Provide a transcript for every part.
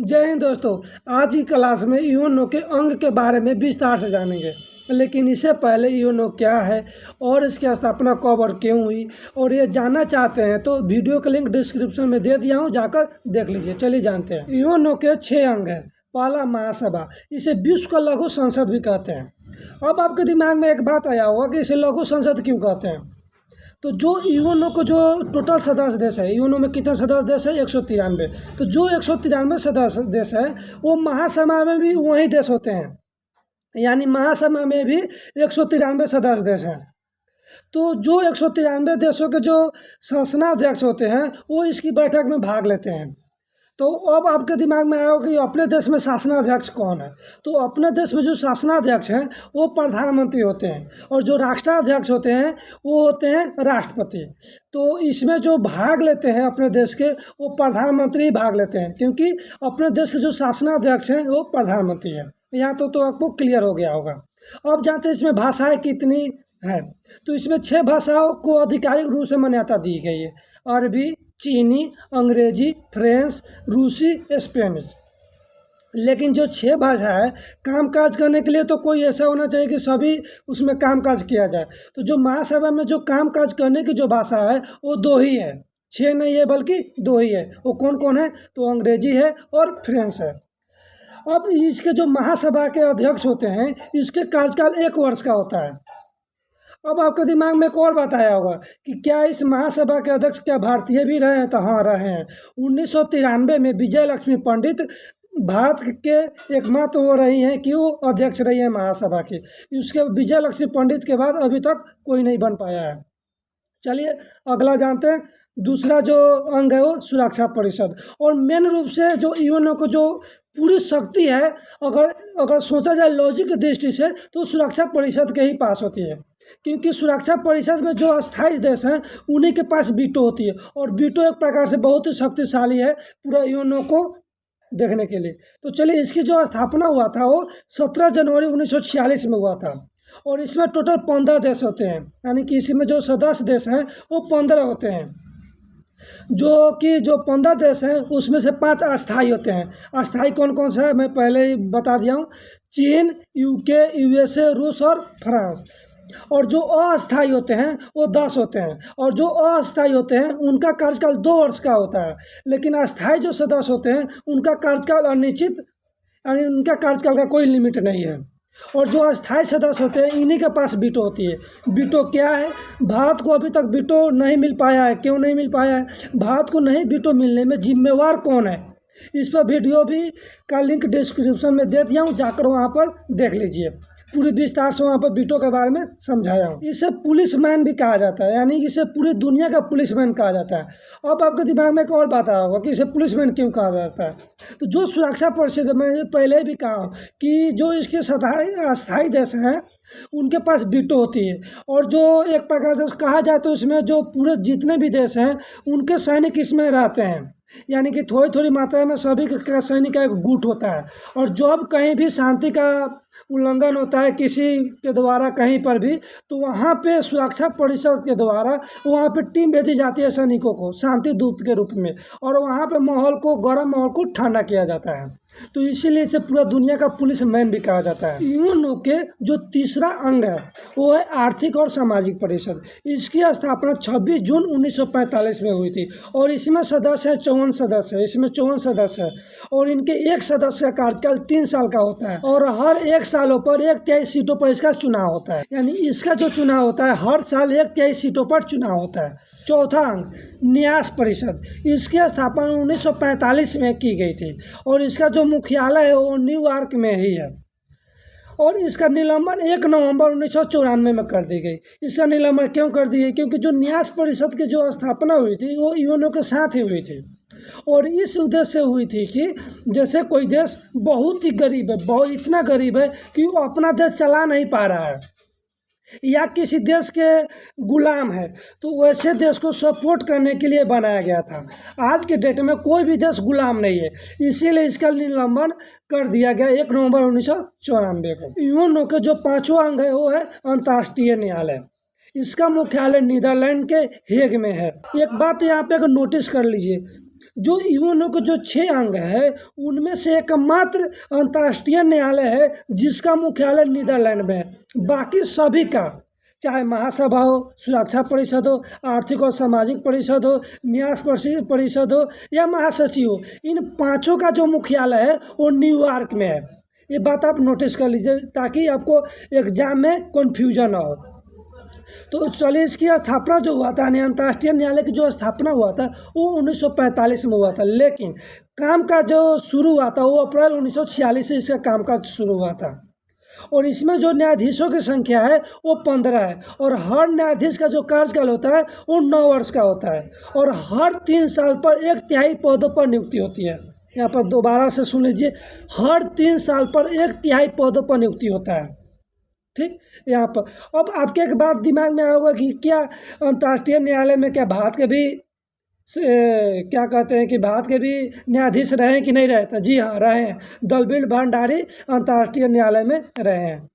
जय हिंद दोस्तों। आज की क्लास में यूएनओ के अंग के बारे में विस्तार से जानेंगे, लेकिन इससे पहले यूएनओ क्या है और इसकी स्थापना कब और क्यों हुई, और ये जानना चाहते हैं तो वीडियो का लिंक डिस्क्रिप्शन में दे दिया हूँ, जाकर देख लीजिए। चलिए जानते हैं। यूएनओ के 6 अंग हैं। पहला, महासभा। इसे विश्व का लघु संसद भी कहते हैं। अब आपके दिमाग में एक बात आया होगा कि इसे लघु संसद क्यों कहते हैं। तो जो यूएनओ को जो टोटल सदस्य देश है, यूएनओ में कितने सदस्य देश है? 193। तो जो 193 सदस्य देश है वो महासभा में भी वही देश होते हैं, यानी महासभा में भी 193 सदस्य देश हैं। तो जो 193 देशों के जो शासनाध्यक्ष होते हैं वो इसकी बैठक में भाग लेते हैं। तो अब आपके दिमाग में आया कि अपने देश में शासनाध्यक्ष कौन है। तो अपने देश में जो शासनाध्यक्ष हैं वो प्रधानमंत्री होते हैं, और जो राष्ट्राध्यक्ष होते हैं वो होते हैं राष्ट्रपति। तो इसमें जो भाग लेते हैं अपने देश के, वो प्रधानमंत्री ही भाग लेते हैं, क्योंकि अपने देश के जो शासनाध्यक्ष हैं वो प्रधानमंत्री है। यहाँ तो आपको क्लियर हो गया होगा। अब जानते हैं इसमें भाषाएँ कितनी हैं। तो इसमें 6 भाषाओं को आधिकारिक रूप से मान्यता दी गई है: अरबी, चीनी, अंग्रेजी, फ्रेंच, रूसी, स्पेनिश। लेकिन जो 6 भाषा है, कामकाज करने के लिए तो कोई ऐसा होना चाहिए कि सभी उसमें कामकाज किया जाए। तो जो महासभा में जो कामकाज करने की जो भाषा है वो 2 ही है, 6 नहीं है बल्कि 2 ही है। वो कौन कौन है? तो अंग्रेजी है और फ्रेंच है। अब इसके जो महासभा के अध्यक्ष होते हैं, इसके कार्यकाल 1 वर्ष का होता है। अब आपके दिमाग में एक और बात आया होगा कि क्या इस महासभा के अध्यक्ष क्या भारतीय भी रहे हैं? तो हाँ, रहे हैं। 1993 में विजय लक्ष्मी पंडित भारत के एकमात्र वो रही हैं कि वो अध्यक्ष रही है महासभा की। उसके विजय लक्ष्मी पंडित के बाद अभी तक कोई नहीं बन पाया है। चलिए अगला जानते हैं। दूसरा जो अंग है वो सुरक्षा परिषद। और मेन रूप से जो यूएनओ को जो पूरी शक्ति है, अगर सोचा जाए लॉजिक की दृष्टि से, तो सुरक्षा परिषद के ही पास होती है, क्योंकि सुरक्षा परिषद में जो अस्थायी देश हैं उन्हीं के पास वीटो होती है, और वीटो एक प्रकार से बहुत ही शक्तिशाली है पूरा यूएनओ को देखने के लिए। तो चलिए, इसकी जो स्थापना हुआ था वो 17 जनवरी 1946 में हुआ था, और इसमें टोटल 15 देश होते हैं, यानी कि इसमें जो सदस्य देश हैं वो 15 होते हैं। जो 15 देश हैं उसमें से 5 अस्थायी होते हैं। अस्थायी कौन कौन सा है मैं पहले ही बता दिया हूँ: चीन, यूके, यूएसए, रूस और फ्रांस। और जो अस्थायी होते हैं वो 10 होते हैं, और जो अस्थायी होते हैं उनका कार्यकाल 2 वर्ष का होता है। लेकिन अस्थायी जो सदस्य होते हैं उनका कार्यकाल अनिश्चित, यानी उनका कार्यकाल का कोई लिमिट नहीं है। और जो अस्थायी सदस्य होते हैं इन्हीं के पास वीटो होती है। वीटो क्या है? भारत को अभी तक वीटो नहीं मिल पाया है। क्यों नहीं मिल पाया है? भारत को नहीं वीटो मिलने में जिम्मेवार कौन है? इस पर वीडियो भी का लिंक डिस्क्रिप्शन में दे दिया हूँ, जाकर वहाँ पर देख लीजिए। पूरी विस्तार से वहाँ पर वीटो के बारे में समझाया हूँ। इसे पुलिसमैन भी कहा जाता है, यानी इसे पूरी दुनिया का पुलिसमैन कहा जाता है। अब आपके दिमाग में एक और बात आया होगा कि इसे पुलिसमैन क्यों कहा जाता है। तो जो सुरक्षा परिषद, मैं पहले भी कहा कि जो इसके अस्थायी देश हैं उनके पास वीटो होती है, और जो एक प्रकार से कहा जाए तो इसमें जो पूरे जितने भी देश हैं उनके सैनिक इसमें रहते हैं, यानी कि थोड़ी थोड़ी मात्रा में सभी का सैनिक का एक गुट होता है। और जब कहीं भी शांति का उल्लंघन होता है किसी के द्वारा कहीं पर भी, तो वहाँ पे सुरक्षा परिषद के द्वारा वहाँ पे टीम भेजी जाती है सैनिकों को शांति दूत के रूप में, और वहाँ पे माहौल को, गर्म माहौल को ठंडा किया जाता है। तो इसीलिए इसे पूरा दुनिया का पुलिसमैन भी कहा जाता है। यूएनओ के जो तीसरा अंग है वो है आर्थिक और सामाजिक परिषद। इसकी स्थापना 26 जून 1945 में हुई थी, और इसमें सदस्य है 54 सदस्य है। इसमें 54 सदस्य है, और इनके एक सदस्य का कार्यकाल 3 साल का होता है, और हर 1 सालों पर 1/3 सीटों पर इसका चुनाव होता है। यानी इसका जो चुनाव होता है हर साल 1/3 सीटों पर चुनाव होता है। चौथा अंग, न्यास परिषद। इसकी स्थापना 1945 में की गई थी, और इसका जो मुख्यालय है वो न्यूयॉर्क में ही है, और इसका निलंबन 1 नवंबर 1994 में कर दी गई। इसका निलंबन क्यों कर दी गई? क्योंकि जो न्यास परिषद की जो स्थापना हुई थी वो यूएनओ के साथ ही हुई थी, और इस उद्देश्य से हुई थी कि जैसे कोई देश बहुत ही गरीब है, बहुत इतना गरीब है कि वो अपना देश चला नहीं पा रहा है, या किसी देश के गुलाम है, तो वैसे देश को सपोर्ट करने के लिए बनाया गया था। आज के डेट में कोई भी देश गुलाम नहीं है, इसीलिए इसका निलंबन कर दिया गया 1 नवंबर 1994 को। यूएनओ के जो 5वां अंग है वो है अंतर्राष्ट्रीय न्यायालय। इसका मुख्यालय नीदरलैंड के हेग में है। एक बात यहाँ पे अगर नोटिस कर लीजिए, जो यूएनओ के जो 6 अंग है उनमें से एकमात्र अंतर्राष्ट्रीय न्यायालय है जिसका मुख्यालय नीदरलैंड में है। बाकी सभी का, चाहे महासभा हो, सुरक्षा परिषद हो, आर्थिक और सामाजिक परिषद हो, न्यास परिषद हो या महासचिव हो, इन पांचों का जो मुख्यालय है वो न्यूयॉर्क में है। ये बात आप नोटिस कर लीजिए ताकि आपको एग्जाम में कन्फ्यूजन ना हो। तो चलिए, इसकी स्थापना जो हुआ था, अंतर्राष्ट्रीय न्यायालय की जो स्थापना हुआ था वो 1945 में हुआ था, लेकिन काम का जो शुरू हुआ था वो अप्रैल 1946 से इसका कामकाज शुरू हुआ था। और इसमें जो न्यायाधीशों की संख्या है वो 15 है और हर न्यायाधीश का जो कार्यकाल होता है वो 9 वर्ष का होता है और हर 3 साल पर 1/3 पदों पर नियुक्ति होती है। यहाँ पर दोबारा से सुन लीजिए, हर 3 साल पर 1/3 पदों पर नियुक्ति होता है। ठीक, यहाँ पर अब आपके एक बात दिमाग में आया होगा कि क्या अंतर्राष्ट्रीय न्यायालय में क्या भारत के भी क्या कहते हैं कि भारत के भी न्यायाधीश रहे हैं कि नहीं रहे थे? जी हाँ, रहे हैं। दलबीर भंडारी अंतर्राष्ट्रीय न्यायालय में रहे हैं।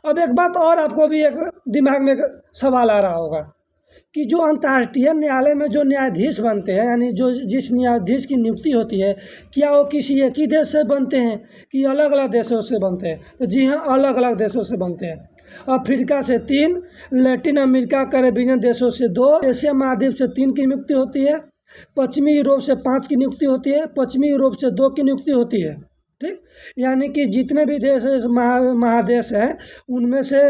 अब एक बात और आपको भी एक दिमाग में सवाल आ रहा होगा कि जो अंतर्राष्ट्रीय न्यायालय में जो न्यायाधीश बनते हैं, यानी जो जिस न्यायाधीश की नियुक्ति होती है, क्या वो किसी एक ही देश से बनते हैं कि अलग अलग देशों से बनते हैं? तो जी हाँ, अलग अलग देशों से बनते हैं। अफ्रीका से 3, लैटिन अमेरिका कैरेबियन देशों से 2, एशिया महाद्वीप से 3 की नियुक्ति होती है, पश्चिमी यूरोप से 5 की नियुक्ति होती है, पश्चिमी यूरोप से 2 की नियुक्ति होती है। ठीक, यानी कि जितने भी देश महादेश हैं उनमें से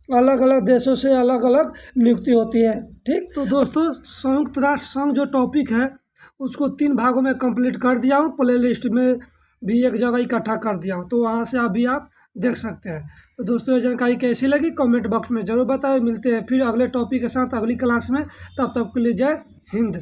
अलग अलग देशों से अलग अलग नियुक्ति होती है। ठीक, तो दोस्तों, संयुक्त राष्ट्र संघ जो टॉपिक है उसको 3 भागों में कंप्लीट कर दिया हूँ, प्ले लिस्ट में भी एक जगह इकट्ठा कर दिया हूँ, तो वहाँ से अभी आप देख सकते हैं। तो दोस्तों, ये जानकारी कैसी लगी कमेंट बॉक्स में ज़रूर बताएं। मिलते हैं फिर अगले टॉपिक के साथ अगली क्लास में, तब तक के लिए जय हिंद।